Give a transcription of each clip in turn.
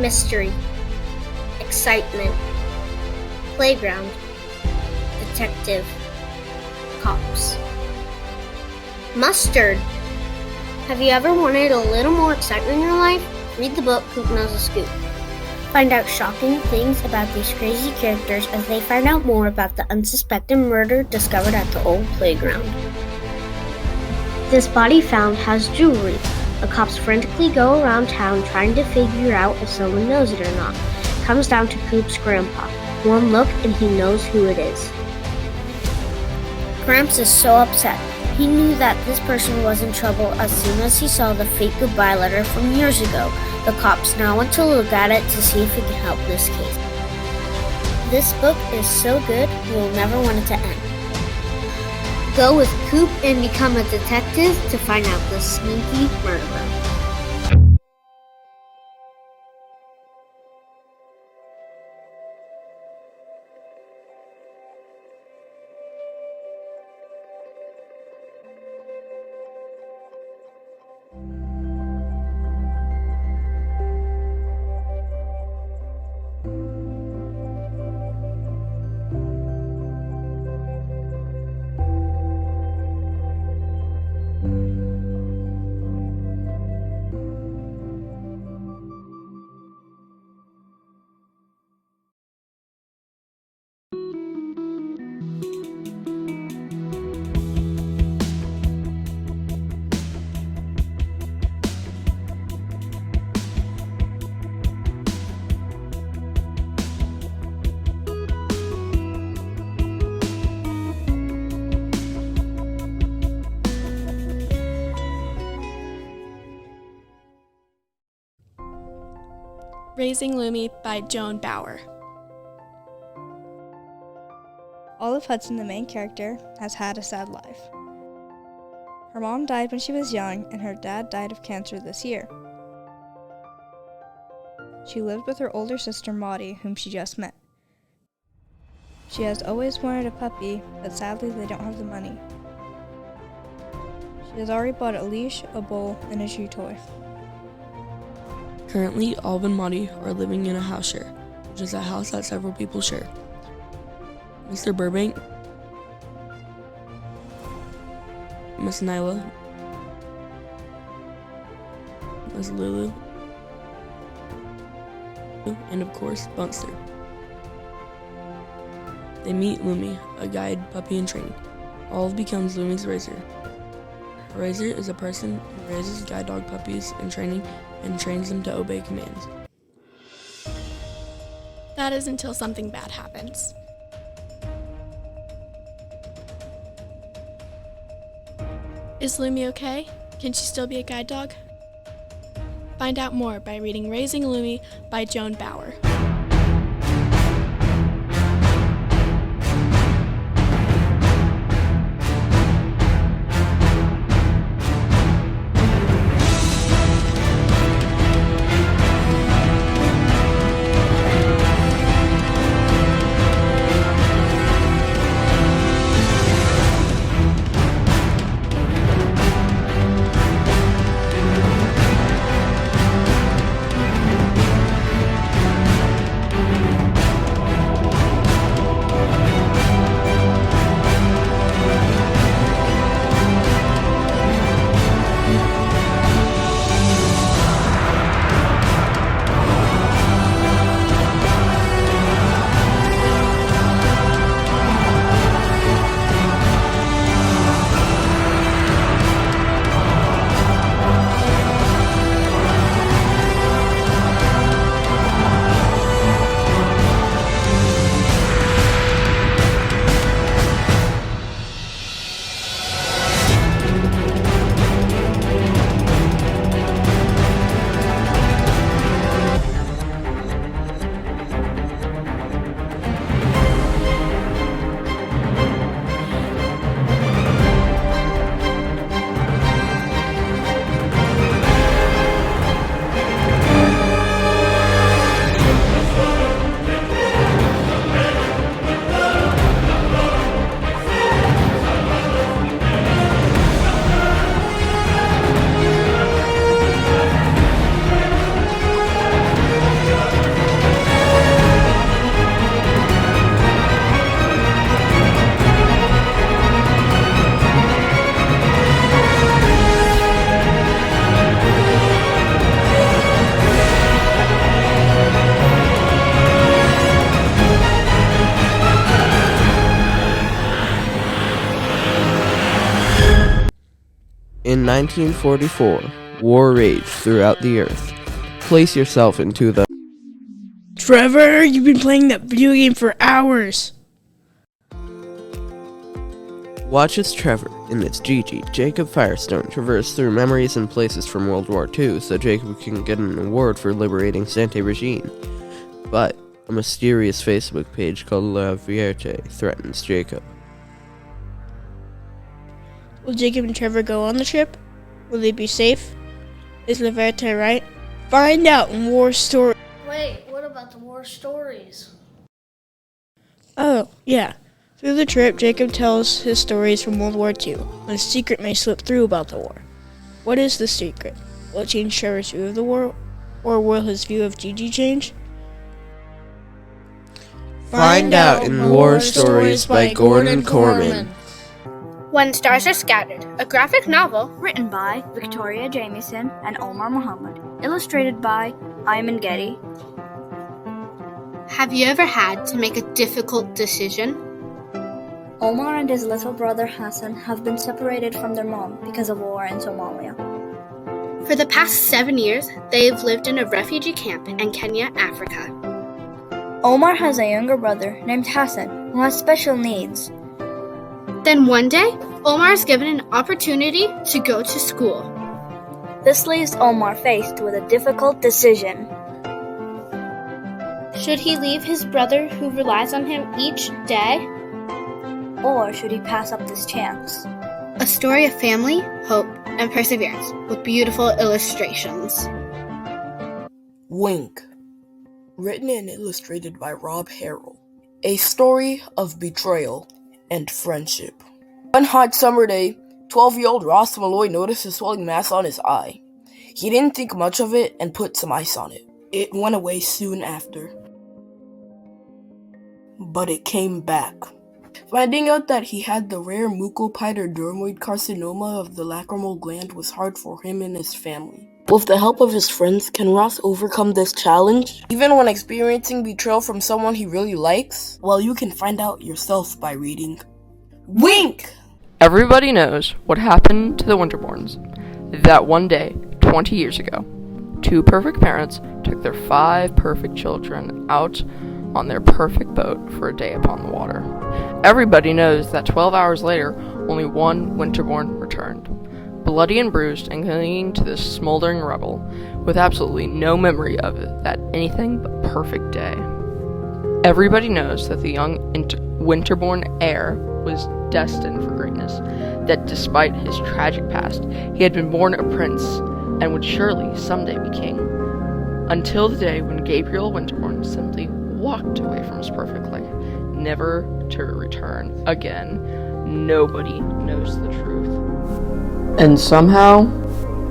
mystery, excitement, playground, detective, cops. Mustard. Have you ever wanted a little more excitement in your life? Read the book Coop Knows a Scoop. Find out shocking things about these crazy characters as they find out more about the unsuspected murder discovered at the old playground. This body found has jewelry. The cops frantically go around town trying to figure out if someone knows it or not. It comes down to Coop's grandpa. One look and he knows who it is. Gramps is so upset. He knew that this person was in trouble as soon as he saw the fake goodbye letter from years ago. The cops now want to look at it to see if it can help this case. This book is so good, you'll never want it to end. Go with Coop and become a detective to find out the sneaky murderer. Raising Lumi by Joan Bauer. Olive Hudson, the main character, has had a sad life. Her mom died when she was young, and her dad died of cancer this year. She lived with her older sister Maudie, whom she just met. She has always wanted a puppy, but sadly they don't have the money. She has already bought a leash, a bowl, and a chew toy. Currently, Olive and Maudie are living in a house share, which is a house that several people share. Mr. Burbank, Miss Nyla, Miss Lulu, and of course, Bunster. They meet Lumi, a guide puppy in training. Olive becomes Lumi's raiser. A raiser is a person who raises guide dog puppies in training and trains them to obey commands. That is until something bad happens. Is Lumi okay? Can she still be a guide dog? Find out more by reading Raising Lumi by Joan Bauer. In 1944, war raged throughout the earth. Place yourself into the... Trevor, you've been playing that video game for hours. Watch as Trevor and its Gigi, Jacob Firestone, traverse through memories and places from World War II so Jacob can get an award for liberating Sainte-Regine. But a mysterious Facebook page called La Vierge threatens Jacob. Will Jacob and Trevor go on the trip? Will they be safe? Is La Vierge right? Find out in War Story. Wait, what about the war stories? Oh, yeah. Through the trip, Jacob tells his stories from World War II, but a secret may slip through about the war. What is the secret? Will it change Trevor's view of the war, or will his view of Gigi change? Find out in War Stories by Gordon Corman. When Stars Are Scattered, a graphic novel Written by Victoria Jamieson and Omar Muhammad. Illustrated by Ayman Getty. Have you ever had to make a difficult decision? Omar and his little brother Hassan have been separated from their mom because of war in Somalia. For the past 7 years, they've lived in a refugee camp in Kenya, Africa. Omar has a younger brother named Hassan who has special needs. Then one day, Omar is given an opportunity to go to school. This leaves Omar faced with a difficult decision. Should he leave his brother who relies on him each day? Or should he pass up this chance? A story of family, hope, and perseverance with beautiful illustrations. Wink. Written and illustrated by Rob Harrell. A story of betrayal and friendship. One hot summer day, 12-year-old Ross Malloy noticed a swelling mass on his eye. He didn't think much of it and put some ice on it. It went away soon after. But it came back. Finding out that he had the rare mucophytodermoid carcinoma of the lacrimal gland was hard for him and his family. With the help of his friends, can Ross overcome this challenge? Even when experiencing betrayal from someone he really likes? Well, you can find out yourself by reading Wink! Everybody knows what happened to the Winterbournes. That one day, 20 years ago, 2 perfect parents took their 5 perfect children out on their perfect boat for a day upon the water. Everybody knows that 12 hours later, only one Winterbourne returned, bloody and bruised and clinging to this smoldering rubble, with absolutely no memory of that anything but perfect day. Everybody knows that the young Winterbourne heir was destined for greatness, that despite his tragic past, he had been born a prince and would surely someday be king. Until the day when Gabriel Winterbourne simply walked away from his perfect life, never to return again. Nobody knows the truth. And somehow,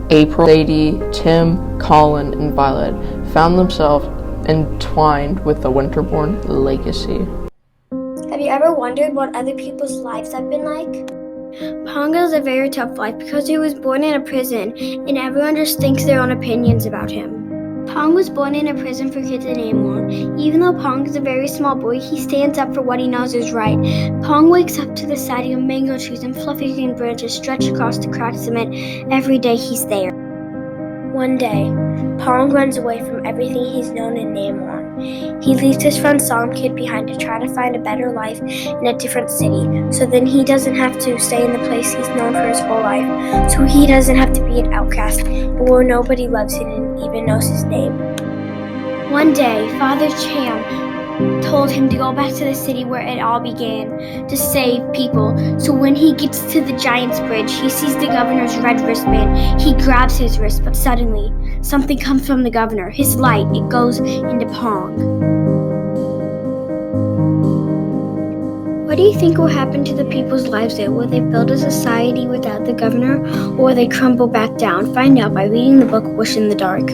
April, Sadie, Tim, Colin, and Violet found themselves entwined with the Winterbourne legacy. Have you ever wondered what other people's lives have been like? Pong has a very tough life because he was born in a prison and everyone just thinks their own opinions about him. Pong was born in a prison for kids in Amon. Even though Pong is a very small boy, he stands up for what he knows is right. Pong wakes up to the sight of mango trees and fluffy green branches stretched across the cracked cement. Every day he's there. One day, Pong runs away from everything he's known in Namor. He leaves his friend Psalm Kid behind to try to find a better life in a different city, so then he doesn't have to stay in the place he's known for his whole life, so he doesn't have to be an outcast, or nobody loves him and even knows his name. One day, Father Cham told him to go back to the city where it all began, to save people. So when he gets to the Giant's Bridge, he sees the governor's red wristband. He grabs his wrist, but suddenly, something comes from the governor. His light, it goes into Pong. What do you think will happen to the people's lives there? Will they build a society without the governor, or will they crumble back down? Find out by reading the book Wish in the Dark.